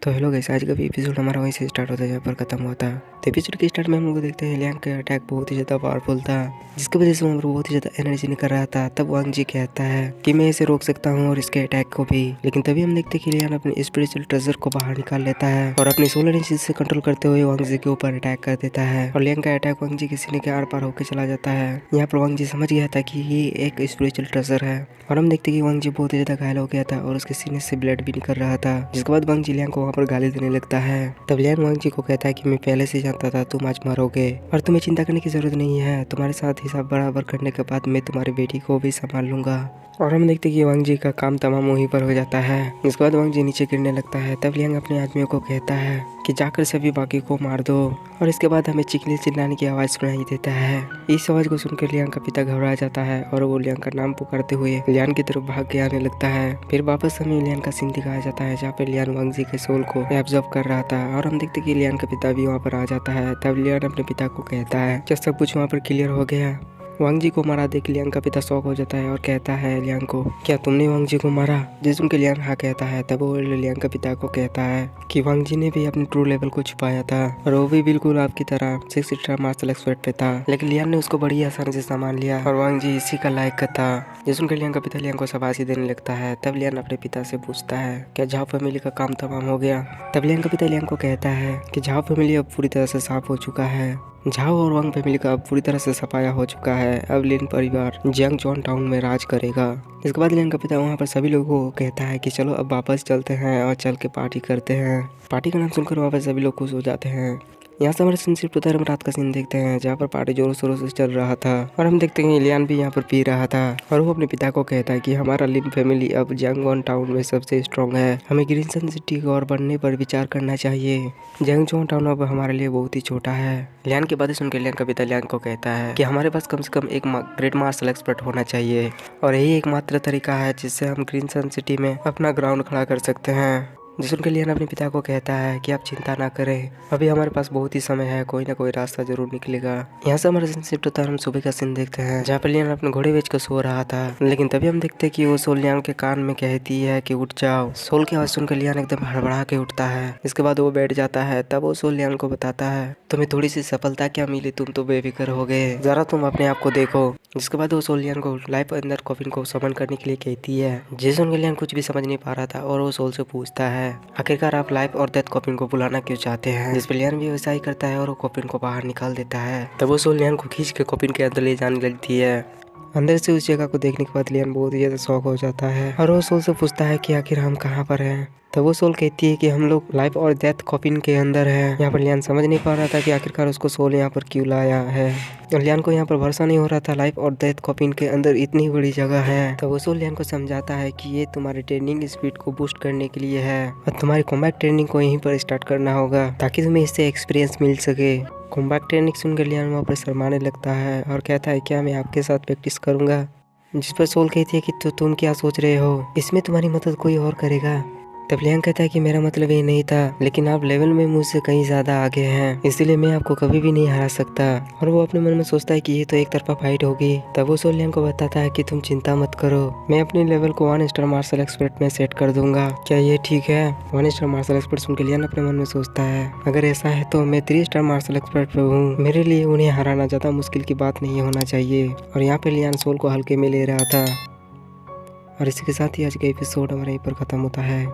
तो hello guys, आज का भी एपिसोड हमारा वहीं से स्टार्ट होता है जहाँ पर खत्म हुआ था। तो एपिसोड के स्टार्ट में हम लोग देखते हैं लियांग का अटैक बहुत ही ज़्यादा पावरफुल था, जिसकी वजह से वहाँ पर बहुत ही ज़्यादा एनर्जी निकल रहा था। तब वांग जी कहता है कि मैं इसे रोक सकता हूँ और इसके अटैक को भी। लेकिन तभी हम देखते हैं कि लियांग अपने स्पिरिचुअल ट्रेजर को बाहर निकाल लेता है और अपनी सोलर एनर्जी से कंट्रोल करते हुए वांग जी के ऊपर अटैक कर देता है। और लियांग का अटैक वांग जी के सीने के आर पार होकर चला जाता है। यहाँ पर वांग जी समझ गया था कि ये एक स्पिरिचुअल ट्रेजर है और हम देखते हैं कि वांग जी बहुत ही ज़्यादा घायल हो गया था और उसके सीने से ब्लड भी निकल रहा था। जिसके बाद वांग जी लियांग को वहाँ पर गाली देने लगता है। तब लियांग वांग जी को कहता है कि मैं पहले से जानता था तुम आज मरोगे और तुम्हें चिंता करने की जरूरत नहीं है। तुम्हारे साथ हिसाब बराबर करने के बाद मैं तुम्हारी बेटी को भी संभाल लूंगा। और हम देखते हैं कि वांग जी का काम तमाम वहीं पर हो जाता है। इसके बाद वांग जी नीचे गिरने लगता है। तब लियांग अपने आदमियों को कहता है कि जाकर सभी बाकी को मार दो। और इसके बाद हमें चीखने चिल्लाने की आवाज़ सुनाई देता है। इस आवाज़ को सुनकर लियांग का पिता घबरा जाता है और वो लियांग का नाम पुकारते हुए लियांग की तरफ भाग के आने लगता है। फिर वापस हमें लियांग का सीन दिखाया जाता है जहाँ पे लियांग वांग जी के सोल को एब्जॉर्ब कर रहा था। और हम देखते कि लियांग का पिता भी वहाँ पर आ जाता है। तब लियांग अपने पिता को कहता है कि सब कुछ वहाँ पर क्लियर हो गया। वांग जी को मारा देख लियांग का पिता शॉक हो जाता है और कहता है लियांग को, क्या तुमने वांग जी को मारा? जिस सुन के लियांग हाँ कहता है। तब वो लियांग का पिता को कहता है कि वांग जी ने भी अपने ट्रू लेवल को छुपाया था और वो भी बिल्कुल आपकी तरह 6 स्टार मार्शल एक्सपर्ट पे था, लेकिन लियांग ने उसको बड़ी आसानी से संभाल लिया और वांग जी इसी का लायक का था। जिस सुन के लियांग का पिता लियांग को शाबाशी देने लगता है। तब लियांग अपने पिता से पूछता है क्या झाओ फैमिली का काम तमाम हो गया? तब लियांग का पिता लियांग को कहता है कि झाओ फैमिली अब पूरी तरह से साफ हो चुका है। झाओ और वांग फैमिली का अब पूरी तरह से सफाया हो चुका है। अब लिन परिवार जियांगचोन टाउन में राज करेगा। इसके बाद लियांग का पिता वहाँ पर सभी लोगों को कहता है कि चलो अब वापस चलते हैं और चल के पार्टी करते हैं। पार्टी का नाम सुनकर वहाँ पर सभी लोग खुश हो जाते हैं। यहाँ से हमारे सनसेट होता है, हम रात का सीन देखते हैं जहाँ पर पार्टी जोरों शोरों से चल रहा था और हम देखते हैं कि लियान भी यहाँ पर पी रहा था और वो अपने पिता को कहता है कि हमारा लिन फैमिली अब जियांगचोन टाउन में सबसे स्ट्रॉन्ग है, हमें ग्रीन सन सिटी को और बढ़ने पर विचार करना चाहिए। जियांगचोन टाउन अब हमारे लिए बहुत ही छोटा है। लियान की बातें सुनकर लियान का पिता लियान को कहता है कि हमारे पास कम से कम एक ग्रेट मार्शल एक्सपर्ट होना चाहिए और यही एकमात्र तरीका है जिससे हम ग्रीन सन सिटी में अपना ग्राउंड खड़ा कर सकते हैं। जिस सुनकर लियान अपने पिता को कहता है कि आप चिंता ना करें, अभी हमारे पास बहुत ही समय है, कोई ना कोई रास्ता जरूर निकलेगा। यहाँ से हमारा शिफ्ट होता है, हम सुबह का सीन देखते हैं जहाँ पर लियान अपने घोड़े बेच कर सो रहा था। लेकिन तभी हम देखते हैं कि वो सोल लियान के कान में कहती है कि उठ जाओ। सोल की आवाज़ सुनकर लियान एकदम हड़बड़ा के उठता है। इसके बाद वो बैठ जाता है। तब वो सोल लियान को बताता है तुम्हें थोड़ी सी सफलता क्या मिली, तुम तो बेफिक्र हो गए, जरा तुम अपने आप को देखो। जिसके बाद वो सोल लियान को लाइफ अंदर कॉफिन को समन करने के लिए कहती है। जेसन लियान कुछ भी समझ नहीं पा रहा था और वो सोल से पूछता है आखिरकार आप लाइफ और डेथ कॉफिन को बुलाना क्यों चाहते हैं? जिस पर लियान भी वैसा ही करता है और वो कॉफिन को बाहर निकाल देता है। तब वो सोल लियान को खींच के कॉफिन के अंदर ले जाने लगती है। अंदर से उस जगह को देखने के बाद लियान बहुत ही ज्यादा शौक हो जाता है और वो सोल से पूछता है कि आखिर हम कहाँ पर हैं। तब वो सोल कहती है कि हम लोग लाइफ और डेथ कॉफिन के अंदर है। यहाँ पर लियान समझ नहीं पा रहा था कि आखिरकार उसको सोल यहाँ पर क्यों लाया है और लियान को यहाँ पर भरोसा नहीं हो रहा था लाइफ और डेथ कॉफिन के अंदर इतनी बड़ी जगह है। तब वो सोल लियान को समझाता है कि ये तुम्हारे ट्रेनिंग स्पीड को बूस्ट करने के लिए है और तुम्हारी कॉम्बैट ट्रेनिंग को यहीं पर स्टार्ट करना होगा ताकि तुम्हें इससे एक्सपीरियंस मिल सके। कॉम्बैट ट्रेनिंग सुनकर लियान वहाँ पर शर्माने लगता है और कहता है क्या मैं आपके साथ प्रैक्टिस करूँगा? जिस पर सोल कहती है कि तो तुम क्या सोच रहे हो, इसमें तुम्हारी मदद कोई और करेगा। तब लियांग कहता है कि मेरा मतलब ये नहीं था, लेकिन आप लेवल में मुझसे कहीं ज्यादा आगे हैं, इसलिए मैं आपको कभी भी नहीं हरा सकता। और वो अपने मन में सोचता है कि ये तो एक तरफा फाइट होगी। तब वो सोल लियांग को बताता है कि तुम चिंता मत करो, मैं अपने लेवल को 1 स्टार मार्शल एक्सपर्ट में सेट कर दूंगा। क्या ये ठीक है? 1 स्टार मार्शल एक्सपर्ट सुनकर लियान अपने मन में सोचता है अगर ऐसा है तो मैं 3 स्टार मार्शल एक्सपर्ट पे हूँ, मेरे लिए उन्हें हराना ज्यादा मुश्किल की बात नहीं होना चाहिए। और यहाँ पे लियान सोल को हल्के में ले रहा था। और इसी के साथ ही आज का एपिसोड हमारा यहीं पर खत्म होता है।